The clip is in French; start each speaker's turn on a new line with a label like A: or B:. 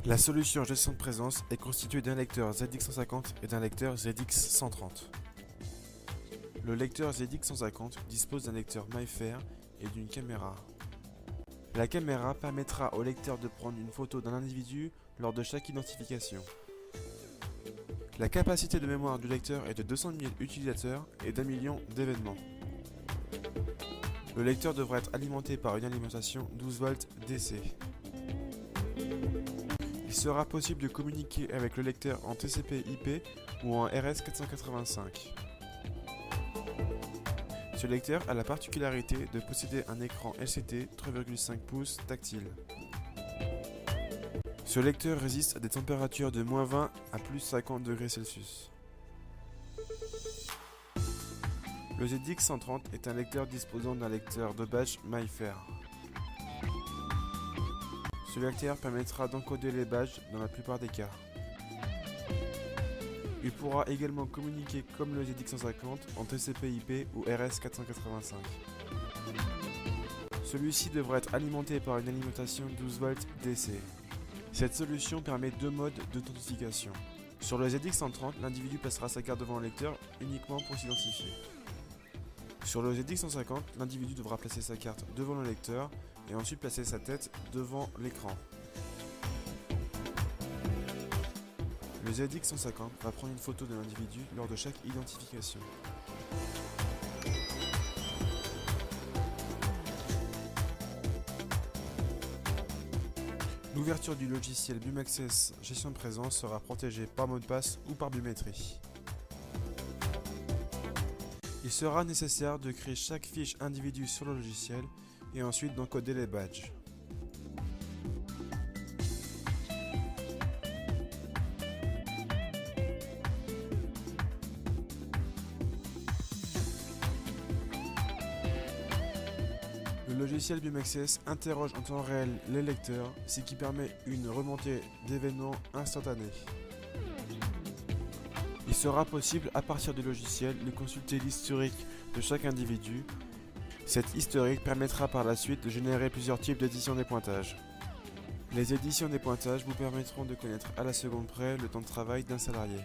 A: La solution gestion de présence est constituée d'un lecteur ZX150 et d'un lecteur ZX130. Le lecteur ZX150 dispose d'un lecteur MyFair et d'une caméra. La caméra permettra au lecteur de prendre une photo d'un individu lors de chaque identification. La capacité de mémoire du lecteur est de 200 000 utilisateurs et d'1 million d'événements. Le lecteur devra être alimenté par une alimentation 12 volts DC. Il sera possible de communiquer avec le lecteur en TCP/IP ou en RS485. Ce lecteur a la particularité de posséder un écran LCD 3,5 pouces tactile. Ce lecteur résiste à des températures de -20 à +50 degrés Celsius. Le ZX130 est un lecteur disposant d'un lecteur de badge MyFair. Ce lecteur permettra d'encoder les badges dans la plupart des cas. Il pourra également communiquer comme le ZX150 en TCP/IP ou RS485. Celui-ci devra être alimenté par une alimentation 12 volts DC. Cette solution permet deux modes d'authentification. Sur le ZX130, l'individu placera sa carte devant le lecteur uniquement pour s'identifier. Sur le ZX150, l'individu devra placer sa carte devant le lecteur et ensuite placer sa tête devant l'écran. Le ZX150 va prendre une photo de l'individu lors de chaque identification. L'ouverture du logiciel BIMAccess gestion de présence sera protégée par mot de passe ou par biométrie. Il sera nécessaire de créer chaque fiche individu sur le logiciel et ensuite d'encoder les badges. Le logiciel BIMAccess interroge en temps réel les lecteurs, ce qui permet une remontée d'événements instantanée. Il sera possible à partir du logiciel de consulter l'historique de chaque individu. Cette historique permettra par la suite de générer plusieurs types d'éditions des pointages. Les éditions des pointages vous permettront de connaître à la seconde près le temps de travail d'un salarié.